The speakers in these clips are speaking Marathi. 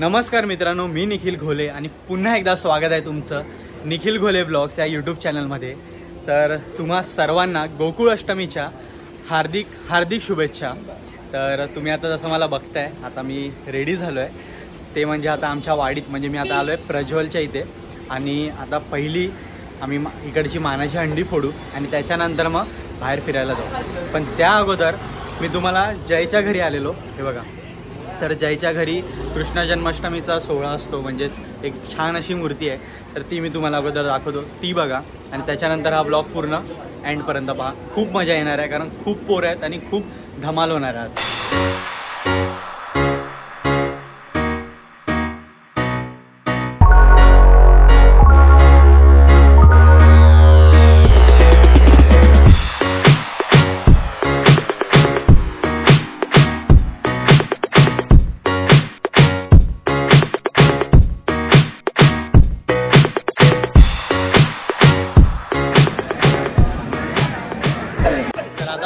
नमस्कार मित्रांनो, मी निखिल घोले आणि पुन्हा एकदा स्वागत आहे तुमचं निखिल घोले ब्लॉग्स या यूट्यूब चॅनलमध्ये। तर तुम्हा सर्वांना गोकुळ अष्टमीच्या हार्दिक हार्दिक शुभेच्छा। तर तुम्ही आता जसं मला बघताय, आता मी रेडी झालो आहे, ते म्हणजे आता आमच्या वाडीत, म्हणजे मी आता आलो आहे प्रज्वलच्या इथे आणि आता पहिली आम्ही इकडची मानाची हंडी फोडू आणि त्याच्यानंतर मग बाहेर फिरायला जाऊ। पण त्या अगोदर मी तुम्हाला जयच्या घरी आलेलो, हे बघा। तर जयच्या घरी कृष्ण जन्माष्टमीचा सोहळा असतो, म्हणजेच एक छान अशी मूर्ती आहे, तर ती मी तुम्हाला अगोदर दाखवतो, ती बघा आणि त्याच्यानंतर हा ब्लॉग पूर्ण एंडपर्यंत पहा। खूप मजा येणार आहे, कारण खूप पोरं आहेत आणि खूप धमाल होणार आहे आज।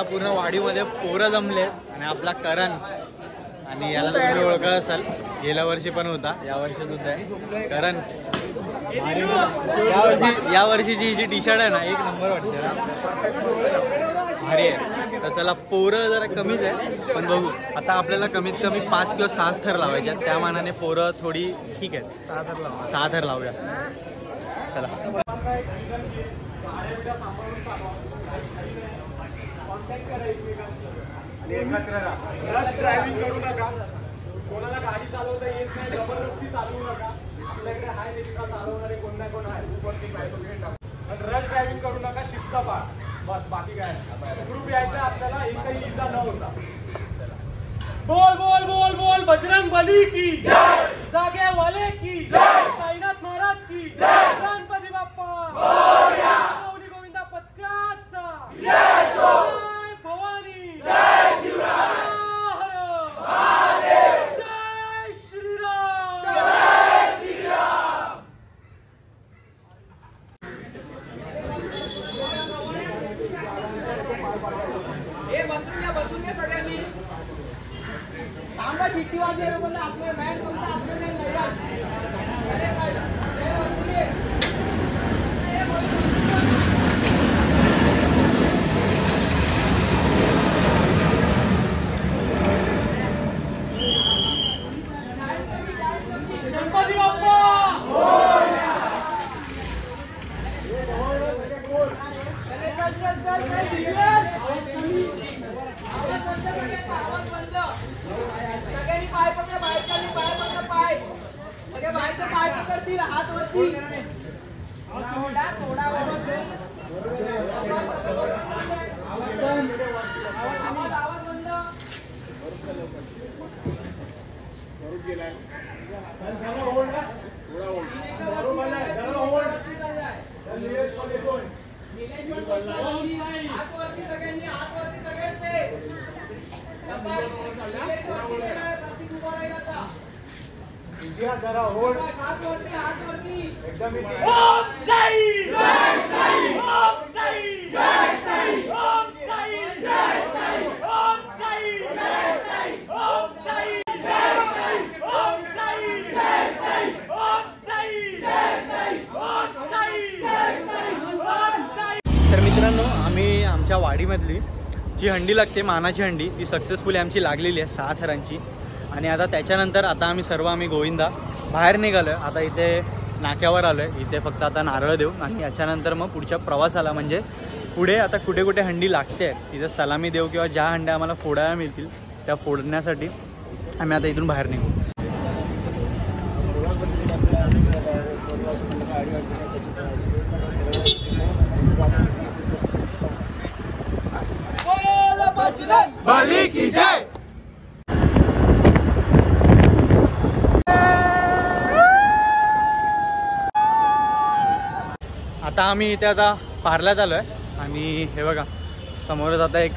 पूर्ण वाडीमध्ये पोरं जमले आणि आपला करण, आणि याला तुम्ही ओळखत असाल, गेल्या वर्षी पण होता, या वर्षी सुद्धा आहे करण। या वर्षीची जी टी शर्ट आहे ना, एक नंबर वाटते ना, भारी आहे। तर चला, पोरं जरा कमीच आहे, पण बघू आता आपल्याला कमीत कमी 5 किंवा 6 थर लावायचे, त्या मानाने पोरं थोडी ठीक आहेत, 6 थर लावूया। चला रश ड्रायव्हिंग करू नका, कोणाला गाडी चालवता येत नाही जबरदस्ती चालवू नका। आपल्याकडे हाय लेखा चालवणारे कोण ना कोण आहे, पण रश ड्रायव्हिंग करू नका, शिस्त पाळा, बस बाकी काय। सुखरूप यायचं आपल्याला, एकही इजा न होता। बोल बोल बोल बोल बजरंग बली की जय, जागे वाले की जय, साईनाथ महाराज की जय, गणपती बाप्पा मोरया, गौरी गोविंदा पथकाचा जय, जय भवानी, जय शिवराय, जय श्रीराम, जय श्रीराम। हे बसून घ्या सगळ्यांनी, थांबा, शिट्टी वाजली पण आपल्या बँड फक्त असं नाही गणपती बाप्पा सगळ्यांनी पाय पकडा, बाहेर खाली पाय पकडा, पाय सगळे बाहेरचे पाय पकडतील, हात वरती थोडा आवाज बंद हात वरती सगळ्यांनी, हात वरती सगळ्यांचे जरा होल्ड, हात वरती, हात वरती एकदम। ओम साई जय साई, ओम साई जय साई, ओम साई जय साई, ओम साई जय साई, ओम साई जय साई, ओम साई जय साई, ओम साई जय साई, ओम साई जय साई, ओम साई। तर मित्रांनो, आम्ही आमच्या वाडीमधली जी हंडी लागते, मानाची हंडी, ती सक्सेसफुली आमची लागलेली आहे 6 थरांची। आणि आता त्याच्यानंतर आता आम्ही गोविंदा बाहेर निघालो आहे। आता इथे नाक्यावर आलो आहे, इथे फक्त आता नारळ देऊ आणि याच्यानंतर मग पुढच्या प्रवासाला, म्हणजे पुढे आता कुठे कुठे हंडी लागते तिथं सलामी देऊ, किंवा ज्या हंड्या आम्हाला फोडायला मिळतील त्या फोडण्यासाठी आम्ही आता इथून बाहेर निघू। बली की जय। आता आम्ही इथे आता पार्ल्यात आलो आहे आणि हे बघा समोरच आता एक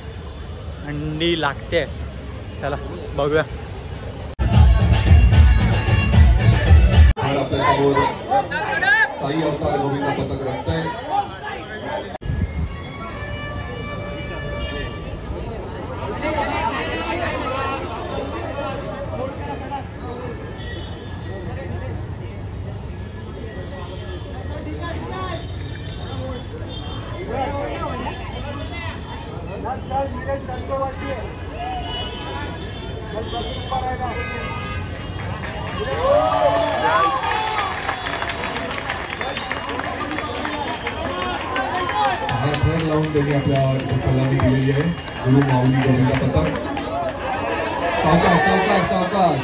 हंडी लागते, चला बघूया। साई अवतार गोविंदा पथक रस्ते लावून त्यांनी आपल्या सलामी दिलेली आहे. गुरु माऊली गोविंदा पथक सावकार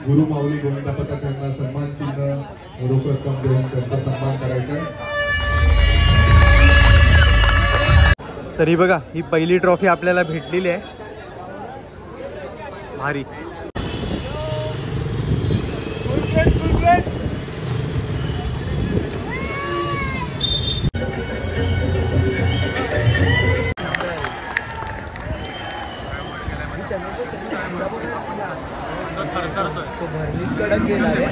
गुरु माऊली गोविंदा पथक यांना सन्मान चिन्ह रोख रक्कम देऊन त्यांचा सन्मान करायचा आहे. तरी बघा ही पहिली ट्रॉफी आपल्याला भेटलेली आहे. भारी. तो भरलीच कडक गेला रे.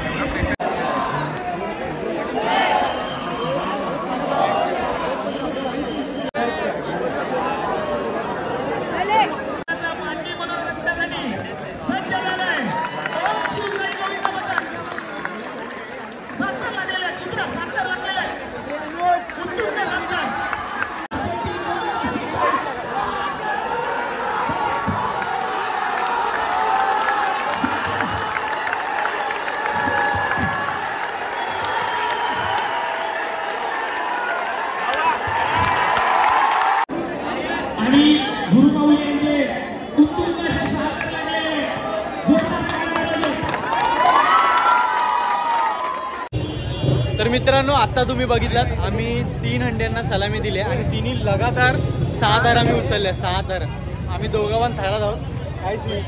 तर मित्रांनो आता तुम्ही बघितलात आम्ही 3 हंड्यांना सलामी दिली आणि तिन्ही लगातार 6 थार आम्ही उचलले. 6 थार आम्ही दोघं पण थारात आहोत. काहीच नाही.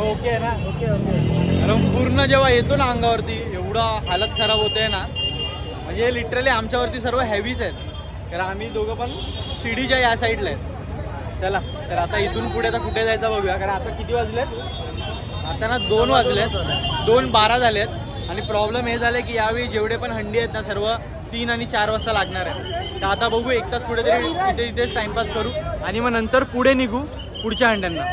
ओके आहे ना. ओके. कारण पूर्ण जेव्हा येतो ना अंगावरती एवढा हालत खराब होते ना, म्हणजे लिटरली आमच्यावरती सर्व हेवीच आहेत. कारण आम्ही दोघं पण शिडीच्या या साईडला आहेत. चला तर आता इथून पुढे आता कुठे जायचं बघूया. कारण आता किती वाजलेत? आता ना 2 वाजलेत. 2:12 झालेत. आणि प्रॉब्लेम हे झाले की यावेळी जेवढे पण हंडी आहेत ना सर्व 3 आणि 4 वाजता लागणार आहे. तर आता बघू 1 तास कुठेतरी इथेच टाइमपास करू आणि मग नंतर पुढे निघू पुढच्या हंड्यांना.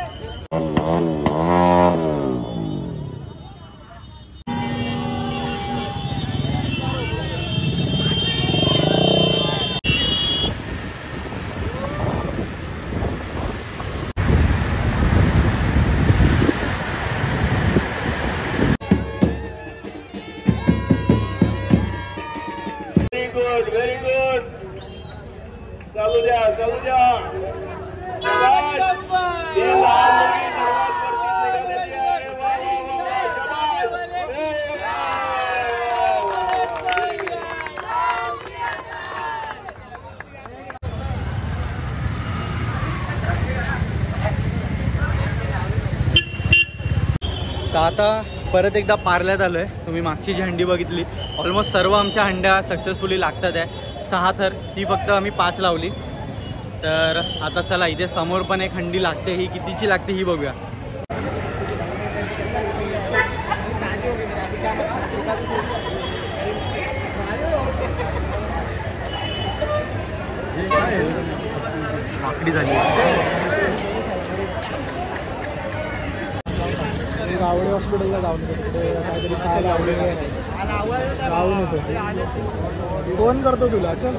Very good. चालू द्या. तर आता परत एकदा पार्ल्यात आलो आहे. तुम्ही मागची जी हंडी बघितली ऑलमोस्ट सर्व आमच्या हंड्या सक्सेसफुली लागतात आहे. 6 थर ही फक्त आम्ही 5 लावली. तर आता चला इथे समोर पण एक हंडी लागते. ही कितीची लागते ही बघूया. माकडी झाली. गावडे हॉस्पिटलला जाऊन काहीतरी काय गावून होतो. फोन करतो तुला. चल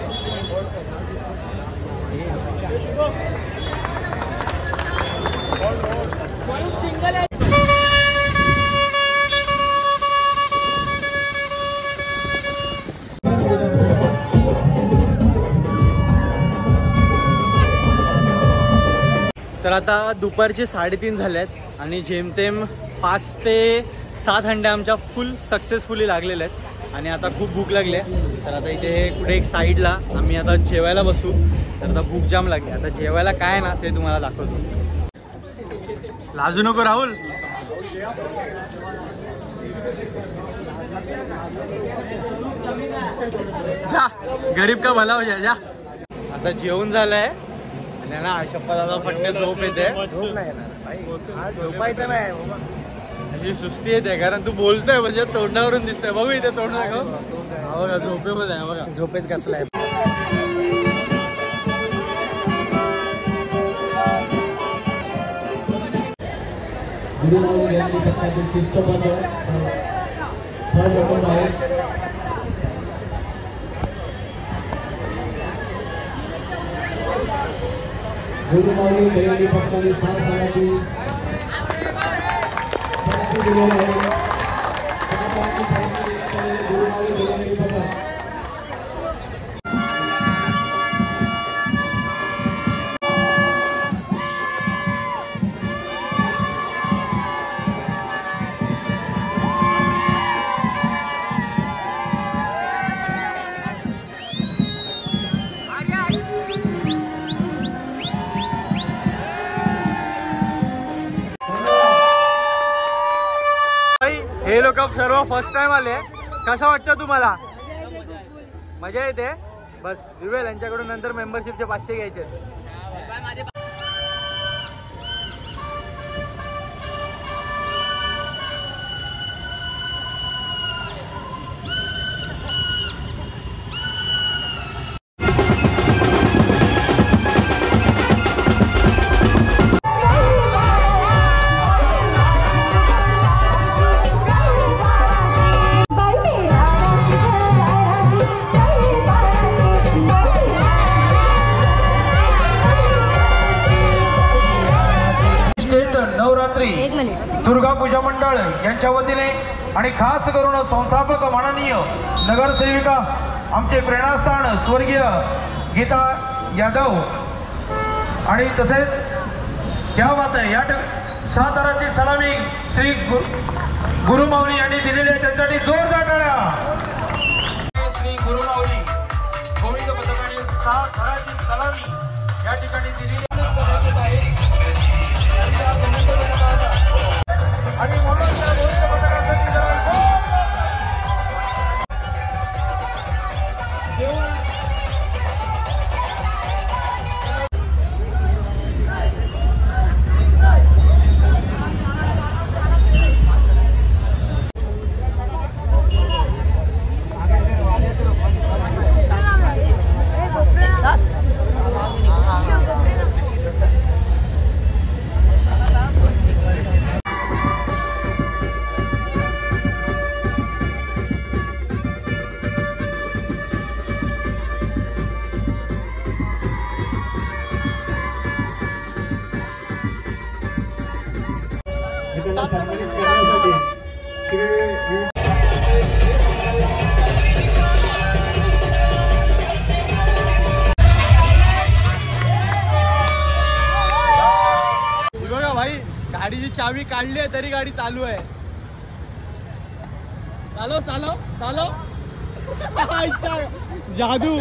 तर आता दुपारचे 3:30 झाल्यात आणि जेमतेम 5 ते 7 हंड्या आमच्या फुल सक्सेसफुली लागलेल्या आहेत. आणि आता खूप भूक लागली आहे. तर आता इथे कुठे एक साईडला आम्ही आता जेवायला बसू. तर आता भूक जाम लागली. आता जेवायला काय ना ते तुम्हाला दाखवतो. लाजू नको राहुल. जा गरीब का भला हो जाए जा. आता जेवण झालंय आणि ना शपथ आता फटके झोप येते. झोपायचं नाही अशी सुस्ती येते कारण तू बोलतोय म्हणजे तोंडावरून दिसतोय. बघू इथे तोंड दाखव. बघा झोपेमध्ये आहे बघा. झोपेत कसलाय. गुरुमाऊली दयाली पक्षाने 7 सालाची गुरुमाऊली दयाली पक्ष हे लोक सर्व फर्स्ट टाइम आले. कसं वाटतं तुम्हाला? मजा येते. बस विवेल यांच्याकडून नंतर मेंबरशिपचे 500 घ्यायचे. दुर्गा पूजा मंडळ यांच्या वतीने आणि खास करून संस्थापक माननीय नगरसेविका आमचे प्रेरणास्थान स्वर्गीय गीता यादव आणि तसेच क्या बात आहे या साताराची सलामी श्री गुरुमाऊली यांनी दिलेली आहे. त्यांच्यासाठी जोरदार टाळ्या. श्री गुरुमाऊली गोविंद पथकाने साताराची सलामी या ठिकाणी दिलेली आहे. आणि म्हणून त्या गोविंद पथकासाठी भाई गाडीची चावी काढली आहे तरी गाडी चालू आहे. चालव चालव चालव. जादू.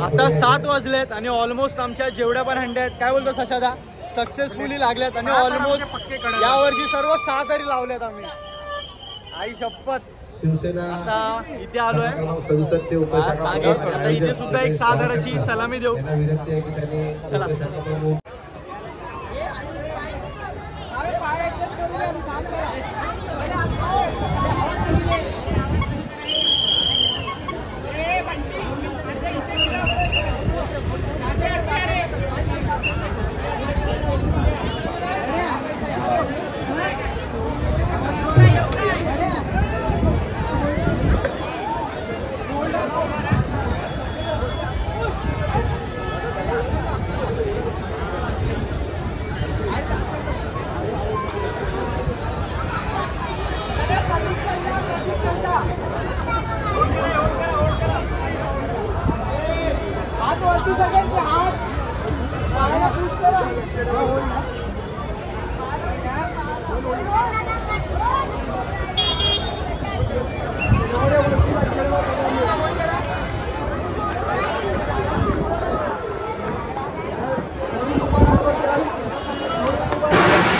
आता 7 वाजलेत आणि ऑलमोस्ट आमच्या जेवढ्या पण हंड्या आहेत काय बोलतो सशादा सक्सेसफुली लागल्यात आणि ऑलमोस्ट या वर्षी सर्व 6 तरी लावल्यात आम्ही. आई शपथ. आता इथे आलोय. आता इथे सुद्धा एक 6 हजाराची सलामी देऊ. चला.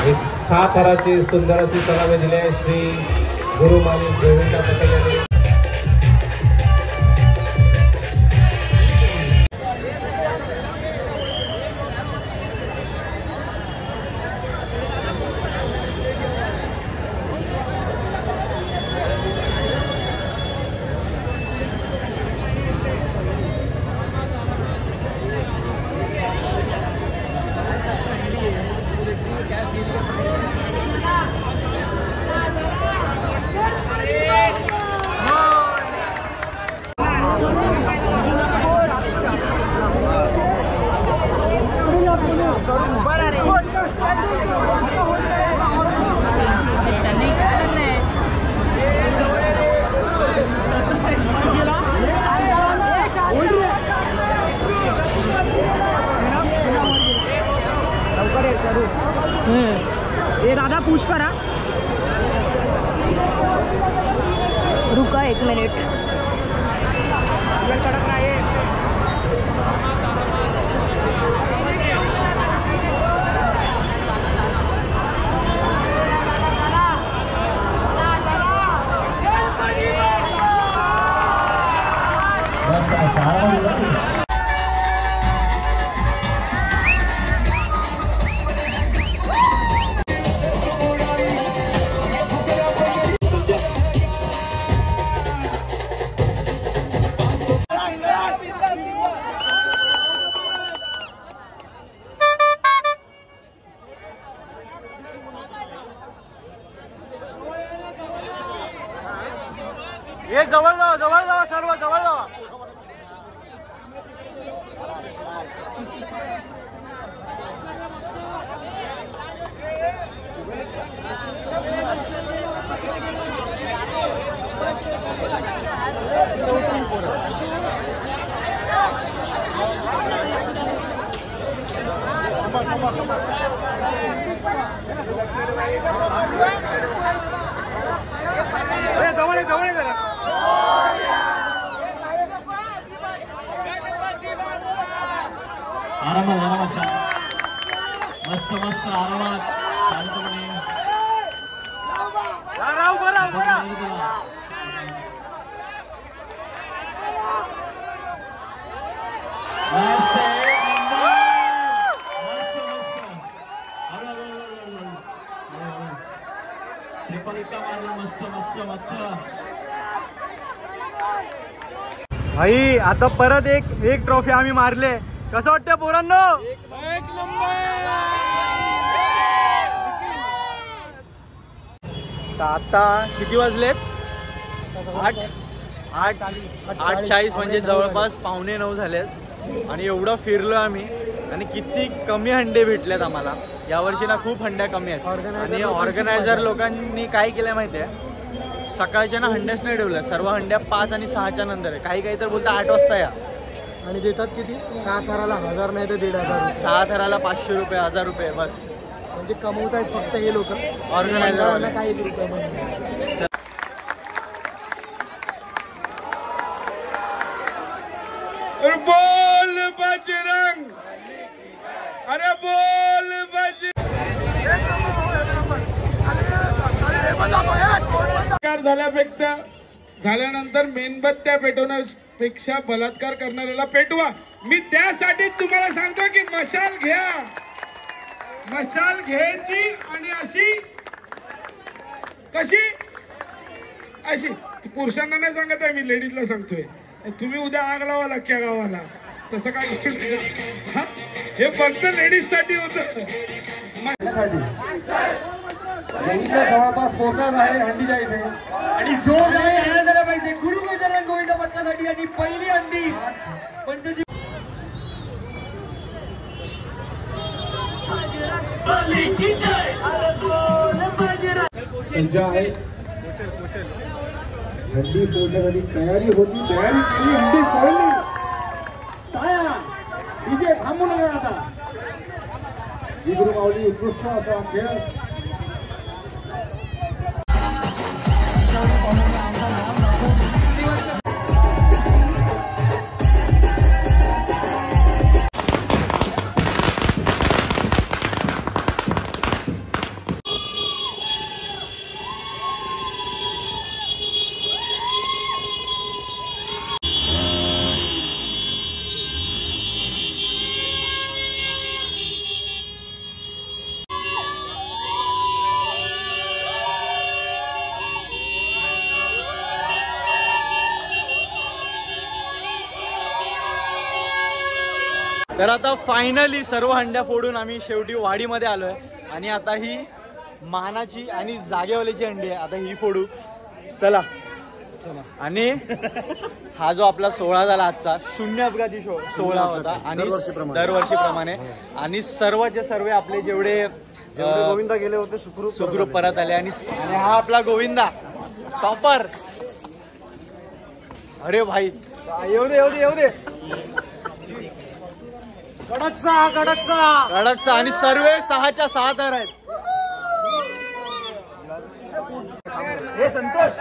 एक 7 हजाराची सुंदर अशी सलामी दिली आहे श्री गुरुमाऊली गोविंद पथक यांनी. दादा पुश करा. रुका 1 मिनिट. हे जवळ जावा सर्व जवळ जावा. जवळ जरा आरामात मस्त आरामात शांतपणे मस्त. भाई आता परत एक ट्रॉफी आम्ही मारले. कसं वाटतं पोरांनो? एक नंबर. आता किती वाजलेत? 8:40 म्हणजे जवळपास 8:45 झालेत आणि एवढं फिरलो आम्ही आणि किती कमी हंडे भेटलेत आम्हाला. यावर्षी ना खूप हंड्या कमी आहेत आणि ऑर्गनायझर लोकांनी काय केलंय माहिती आहे, सकाळच्या ना हंड्याच नाही ठेवल्या. सर्व हंड्या 5 आणि 6च्या नंतर आहे. काही तर बोलतात 8 वाजता या. आणि देतात किती? 6 थराला 1000 नाही तर 1500. 6 थराला 500 रुपये 1000 रुपये बस. म्हणजे कमवत आहेत फक्त हे लोक ऑर्गनायझर. काही रुपये म्हणजे बोल बजरंग, अरे बोल बजरंग. झाल्यानंतर मेणबत्त्या पेटवण्यापेक्षा बलात्कार करणाऱ्याला पेटवा. मी त्यासाठी तुम्हाला सांगतो की मशाल घ्या. मशाल घ्यायची आणि अशी कशी अशी. पुरुषांना नाही सांगत आहे मी, लेडीजला सांगतोय. तुम्ही उद्या आग लावा लक्या गावाला. तसं काय हे फक्त लेडीज साठी होत. जवळपास पोहोचणार आहे हंडीच्या इथे आणि जोर झाला पाहिजे गुरु बजरंग गोविंद पथकासाठी. आणि पहिली हंडी पंचजी आहे. हंडी फोडण्यासाठी तयारी होती, तयारी केली, हंडी फोडली. टाळ्या डीजे थांबू नका आता. गुरु माऊली उत्कृष्ट असा खेळ. तर आता फायनली सर्व हंड्या फोडून आम्ही शेवटी वाडीमध्ये आलोय आणि आता ही मानाची आणि जागेवालीची हंडी आहे. आता ही फोडू. चला. आणि हा जो आपला 16 झाला आजचा, शून्य अपघाती 16 होता आणि दरवर्षीप्रमाणे. आणि सर्वचे सर्व आपले जेवढे गोविंदा गेले होते सुखरूप परत आले. आणि हा आपला गोविंदा टॉपर. अरे भाई येऊ दे. कडकसा आणि सर्व 6च्या 6 तर आहेत. हे संतोष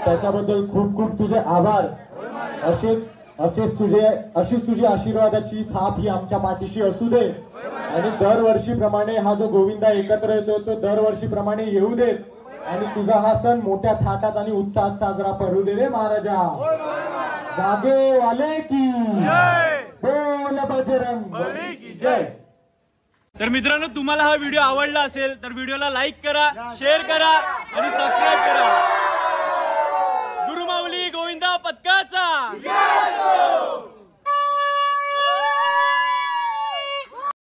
त्याच्याबद्दल खूप खूप तुझे आभार. अशीच तुझी आशीर्वादाची थाप ही आमच्या पाठीशी असू दे. आणि दरवर्षीप्रमाणे हा जो गोविंदा एकत्र येतो तो दरवर्षीप्रमाणे येऊ दे. आणि तुझा हा सण मोठ्या थाटात आणि उत्साहात साजरा करू दे रे महाराजा. जागेवाले की बोल बजरंग की जय. तर मित्रांनो, तुम्हाला हा व्हिडिओ आवडला असेल तर व्हिडिओला लाईक करा, शेअर करा आणि सबस्क्राईब करा. गुरु माऊली गोविंदा पथकाचा